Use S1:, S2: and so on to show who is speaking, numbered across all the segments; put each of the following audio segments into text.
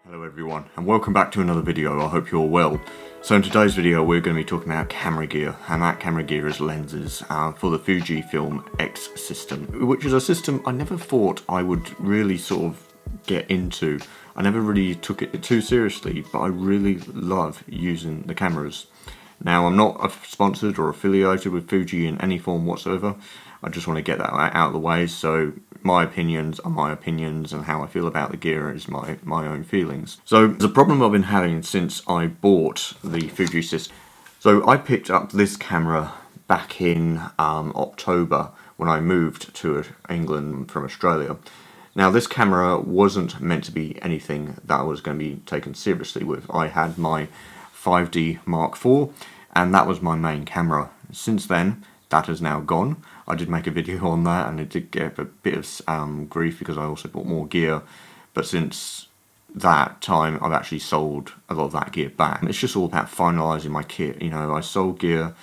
S1: Hello everyone, and welcome back to another video. I hope you're well. So in today's video we're going to be talking about camera gear, and that camera gear is lenses for the Fujifilm X system, which is a system I never thought I would really sort of get into. I never really took it too seriously, but I really love using the cameras. Now, I'm not sponsored or affiliated with Fuji in any form whatsoever. I just want to get that out of the way, so my opinions are my opinions, and how I feel about the gear is my own feelings. So the problem I've been having since I bought the Fuji system. So I picked up this camera back in October when I moved to England from Australia. Now, this camera wasn't meant to be anything that I was going to be taken seriously with. I had my 5D Mark IV, and that was my main camera. Since then, that has now gone. I did make a video on that, and it did get a bit of grief because I also bought more gear. But since that time, I've actually sold a lot of that gear back. And it's just all about finalising my kit. You know, I sold gear,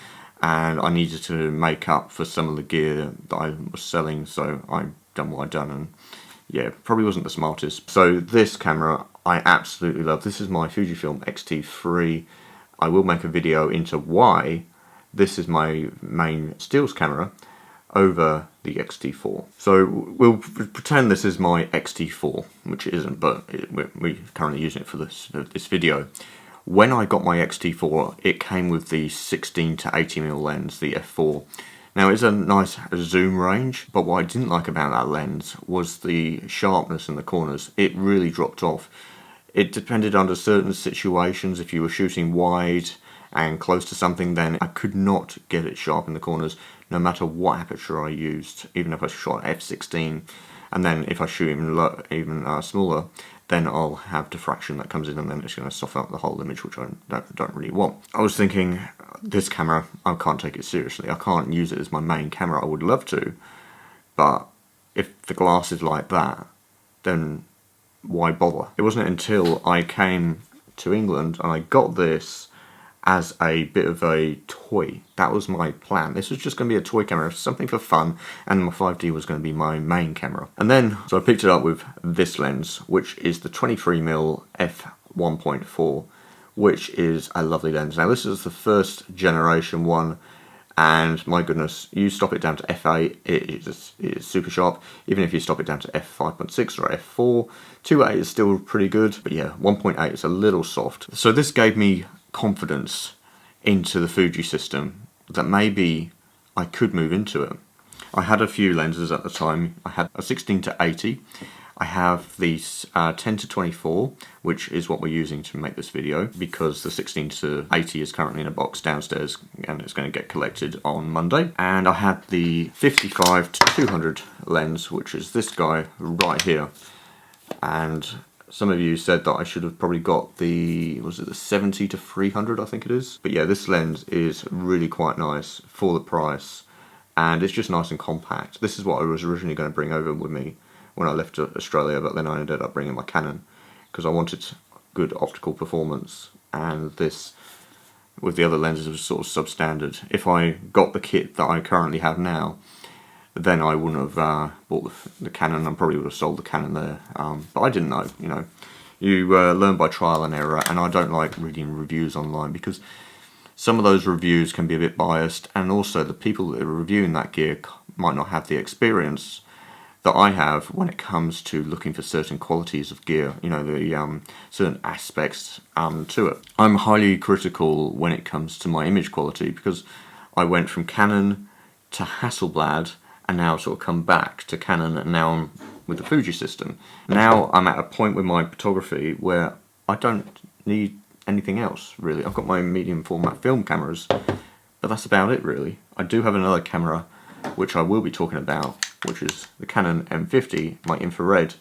S1: and I needed to make up for some of the gear that I was selling, so I've done what I've done, and yeah, probably wasn't the smartest. So this camera, I absolutely love. This is my Fujifilm X-T3. I will make a video into why this is my main stills camera over the X-T4. So we'll pretend this is my X-T4, which it isn't, but we're currently using it for this video. When I got my X-T4, it came with the 16 to 80mm lens, the f4. Now, it's a nice zoom range, but what I didn't like about that lens was the sharpness in the corners. It really dropped off. It depended under certain situations. If you were shooting wide and close to something, then I could not get it sharp in the corners, no matter what aperture I used, even if I shot f16. And then if I shoot even smaller, then I'll have diffraction that comes in, and then it's going to soften up the whole image, which I don't really want. I was thinking, this camera, I can't take it seriously. I can't use it as my main camera. I would love to, but if the glass is like that, then why bother? It wasn't until I came to England and I got this as a bit of a toy. That was my plan. This was just going to be a toy camera, something for fun, and my 5D was going to be my main camera. And then, so I picked it up with this lens, which is the 23mm f1.4, which is a lovely lens. Now, this is the first generation one, and my goodness, you stop it down to f8, it is super sharp. Even if you stop it down to f5.6 or f4, 2.8 is still pretty good, but yeah, 1.8 is a little soft. So this gave me confidence into the Fuji system that maybe I could move into it. I had a few lenses at the time. I had a 16 to 80. I have the 10 to 24, which is what we're using to make this video, because the 16 to 80 is currently in a box downstairs and it's going to get collected on Monday. And I had the 55 to 200 lens, which is this guy right here. And some of you said that I should have probably got the, was it the 70 to 300, I think it is. But yeah, this lens is really quite nice for the price, and it's just nice and compact. This is what I was originally going to bring over with me when I left Australia, but then I ended up bringing my Canon because I wanted good optical performance, and this with the other lenses was sort of substandard. If I got the kit that I currently have now, then I wouldn't have bought the Canon. I probably would have sold the Canon there, but I didn't know. You know, you learn by trial and error, and I don't like reading reviews online because some of those reviews can be a bit biased, and also the people that are reviewing that gear might not have the experience that I have when it comes to looking for certain qualities of gear, you know, the certain aspects to it. I'm highly critical when it comes to my image quality, because I went from Canon to Hasselblad, and now sort of come back to Canon, and now I'm with the Fuji system. Now I'm at a point with my photography where I don't need anything else, really. I've got my medium format film cameras, but that's about it, really. I do have another camera, which I will be talking about, which is the Canon M50, my infrared.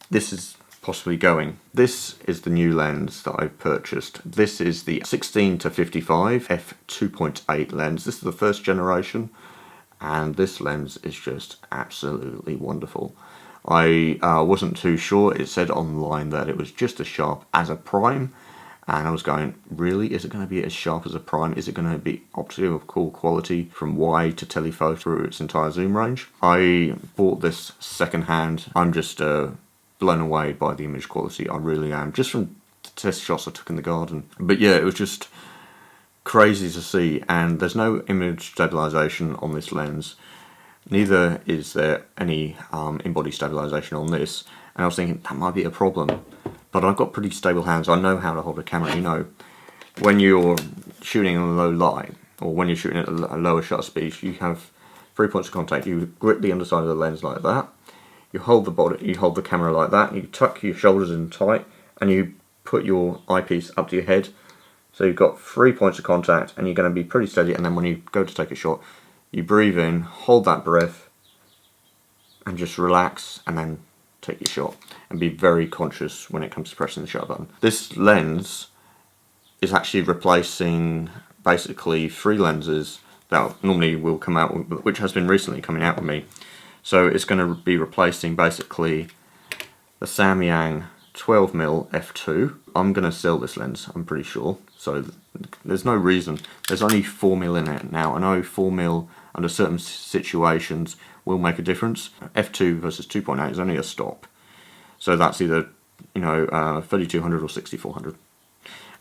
S1: This is possibly going. This is the new lens that I've purchased. This is the 16 to 55 f2.8 lens. This is the first generation, and this lens is just absolutely wonderful. I wasn't too sure. It said online that it was just as sharp as a prime, and I was going, really? Is it going to be as sharp as a prime? Is it going to be optical quality from wide to telephoto through its entire zoom range? I bought this second hand. I'm just blown away by the image quality. I really am, just from the test shots I took in the garden. But yeah, it was just crazy to see, and there's no image stabilization on this lens. Neither is there any in-body stabilization on this, and I was thinking that might be a problem. But I've got pretty stable hands. I know how to hold a camera. You know, when you're shooting in a low light, or when you're shooting at a lower shutter speed, you have 3 points of contact. You grip the underside of the lens like that. You hold the body, you hold the camera like that. You tuck your shoulders in tight, and you put your eyepiece up to your head. So you've got 3 points of contact, and you're going to be pretty steady. And then when you go to take a shot, you breathe in, hold that breath, and just relax, and then take your shot. And be very conscious when it comes to pressing the shutter button. This lens is actually replacing basically 3 lenses that normally will come out, which has been recently coming out with me. So it's going to be replacing basically the Samyang 12mm f2. I'm going to sell this lens, I'm pretty sure. So there's no reason. There's only 4mm in it now. I know 4mm under certain situations will make a difference. f2 versus 2.8 is only a stop. So that's either, you know, 3200 or 6400.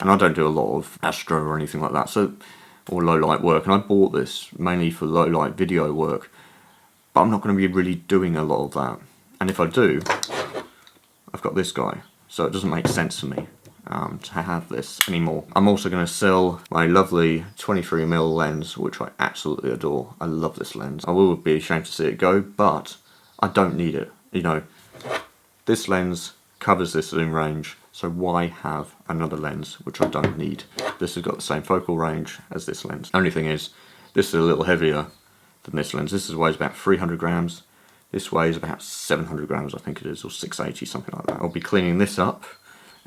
S1: And I don't do a lot of astro or anything like that, so, or low light work. And I bought this mainly for low light video work, but I'm not going to be really doing a lot of that. And if I do, I've got this guy, so it doesn't make sense for me to have this anymore. I'm also going to sell my lovely 23mm lens, which I absolutely adore. I love this lens. I will be ashamed to see it go, but I don't need it. You know, this lens covers this zoom range, so why have another lens which I don't need? This has got the same focal range as this lens. Only thing is, this is a little heavier than this lens. This weighs about 300 grams. This weighs about 700 grams, I think it is, or 680, something like that. I'll be cleaning this up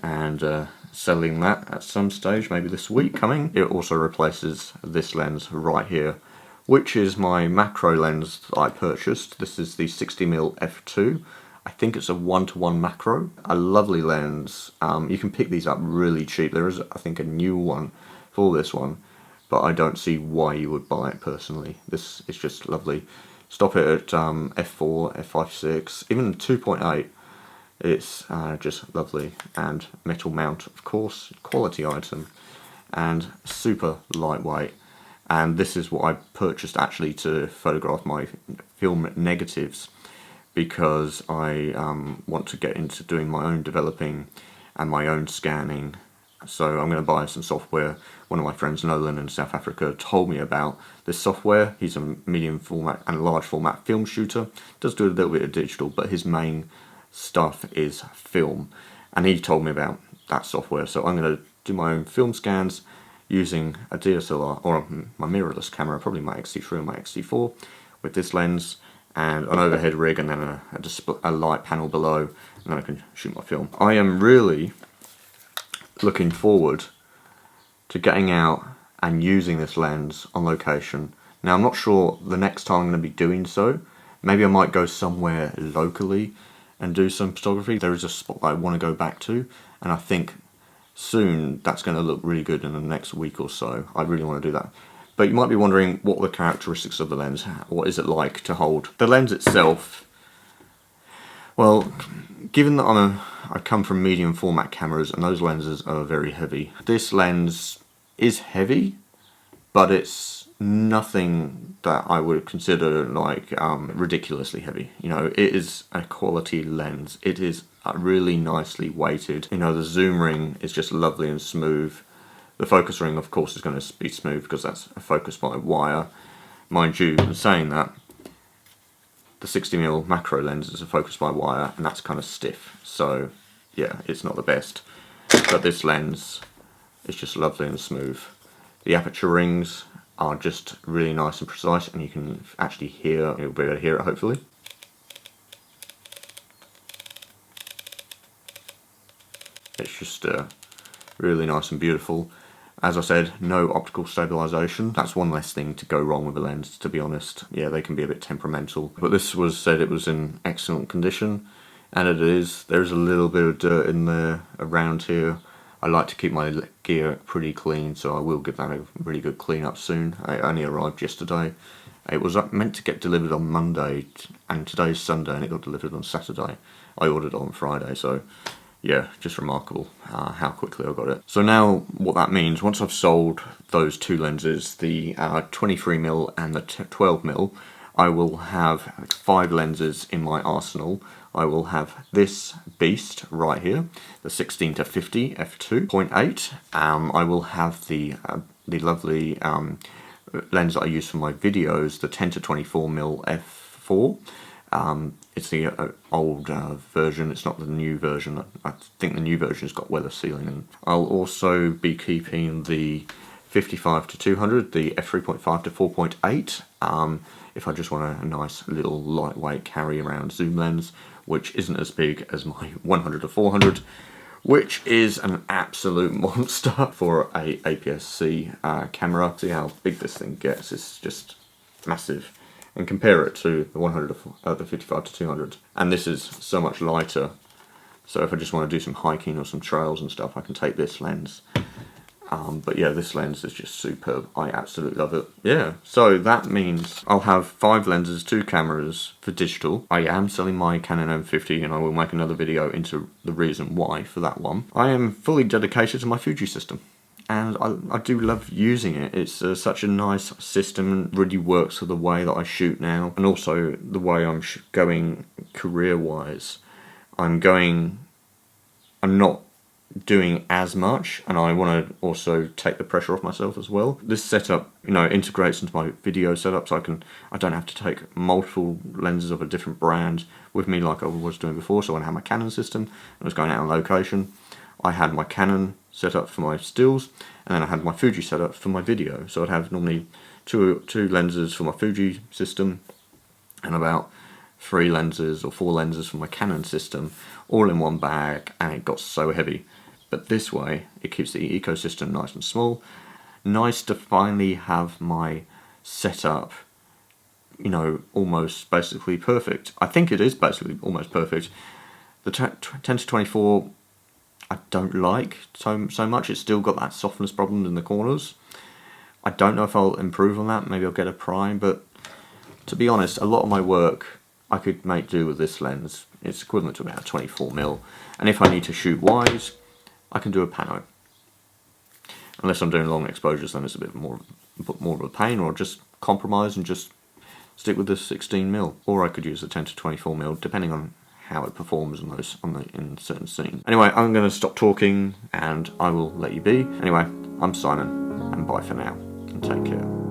S1: and selling that at some stage, maybe this week coming. It also replaces this lens right here, which is my macro lens that I purchased. This is the 60mm f2. I think it's a 1:1 macro. A lovely lens. You can pick these up really cheap. There is, I think, a new one for this one, but I don't see why you would buy it personally. This is just lovely. Stop it at f4, f5.6, even 2.8. It's just lovely, and metal mount, of course, quality item, and super lightweight. And this is what I purchased actually to photograph my film negatives, because I want to get into doing my own developing and my own scanning. So I'm going to buy some software. One of my friends, Nolan, in South Africa, told me about this software. He's a medium format and large format film shooter. Does do a little bit of digital, but his main stuff is film. And he told me about that software. So I'm going to do my own film scans using a DSLR, or my mirrorless camera, probably my X-T3 or my X-T4, with this lens, and an overhead rig, and then a light panel below, and then I can shoot my film. I am really looking forward to getting out and using this lens on location. Now, I'm not sure the next time I'm going to be doing so. Maybe I might go somewhere locally and do some photography. There is a spot that I want to go back to, and I think soon that's going to look really good in the next week or so. I really want to do that. But you might be wondering, what are the characteristics of the lens? What is it like to hold? The lens itself, well, given that I come from medium format cameras, and those lenses are very heavy. This lens is heavy, but it's nothing that I would consider like ridiculously heavy. You know, it is a quality lens. It is really nicely weighted. You know, the zoom ring is just lovely and smooth. The focus ring, of course, is going to be smooth because that's a focus by wire. Mind you, in saying that, the 60mm macro lens is a focus by wire, and that's kind of stiff. So, yeah, it's not the best. But this lens is just lovely and smooth. The aperture rings are just really nice and precise, and you can actually hear, you'll be able to hear it hopefully. It's just really nice and beautiful. As I said, no optical stabilization. That's one less thing to go wrong with a lens, to be honest. Yeah, they can be a bit temperamental. But this was said it was in excellent condition, and it is. There's a little bit of dirt in there around here. I like to keep my gear pretty clean, so I will give that a really good clean up soon. It only arrived yesterday. It was meant to get delivered on Monday, and today's Sunday, and it got delivered on Saturday. I ordered it on Friday, so yeah, just remarkable how quickly I got it. So now what that means, once I've sold those two lenses, the 23mm and the 12mm, I will have 5 lenses in my arsenal. I will have this beast right here, the 16-50 f2.8. I will have the lovely lens that I use for my videos, the 10-24mm f4. It's the old version, it's not the new version. I think the new version's got weather sealing. And I'll also be keeping the 55-200, the f3.5 to 4.8, if I just want a nice little lightweight carry around zoom lens, which isn't as big as my 100-400, which is an absolute monster for a APS-C camera. See how big this thing gets, it's just massive. And compare it to the 55-200, and this is so much lighter. So if I just want to do some hiking or some trails and stuff, I can take this lens. But yeah, this lens is just superb. I absolutely love it. Yeah, so that means I'll have 5 lenses, 2 cameras for digital. I am selling my Canon M50, and I will make another video into the reason why for that one. I am fully dedicated to my Fuji system, and I do love using it. It's such a nice system, really works for the way that I shoot now, and also the way I'm going career-wise. I'm not doing as much, and I want to also take the pressure off myself as well. This setup, you know, integrates into my video setup, so I don't have to take multiple lenses of a different brand with me like I was doing before. So when I had my Canon system and I was going out on location, I had my Canon set up for my stills, and then I had my Fuji set up for my video. So I'd have normally two lenses for my Fuji system and about 3 lenses or 4 lenses for my Canon system, all in one bag, and it got so heavy. But this way, it keeps the ecosystem nice and small. Nice to finally have my setup, you know, almost basically perfect. I think it is basically almost perfect. The 10-24, I don't like so much. It's still got that softness problem in the corners. I don't know if I'll improve on that. Maybe I'll get a prime, but to be honest, a lot of my work I could make do with this lens. It's equivalent to about 24mm, and if I need to shoot wide, I can do a pano. Unless I'm doing long exposures, then it's a bit more of a pain, or just compromise and just stick with the 16mm, or I could use the 10-24mm, depending on how it performs in certain scenes. Anyway, I'm going to stop talking and I will let you be. Anyway, I'm Simon, and bye for now, and take care.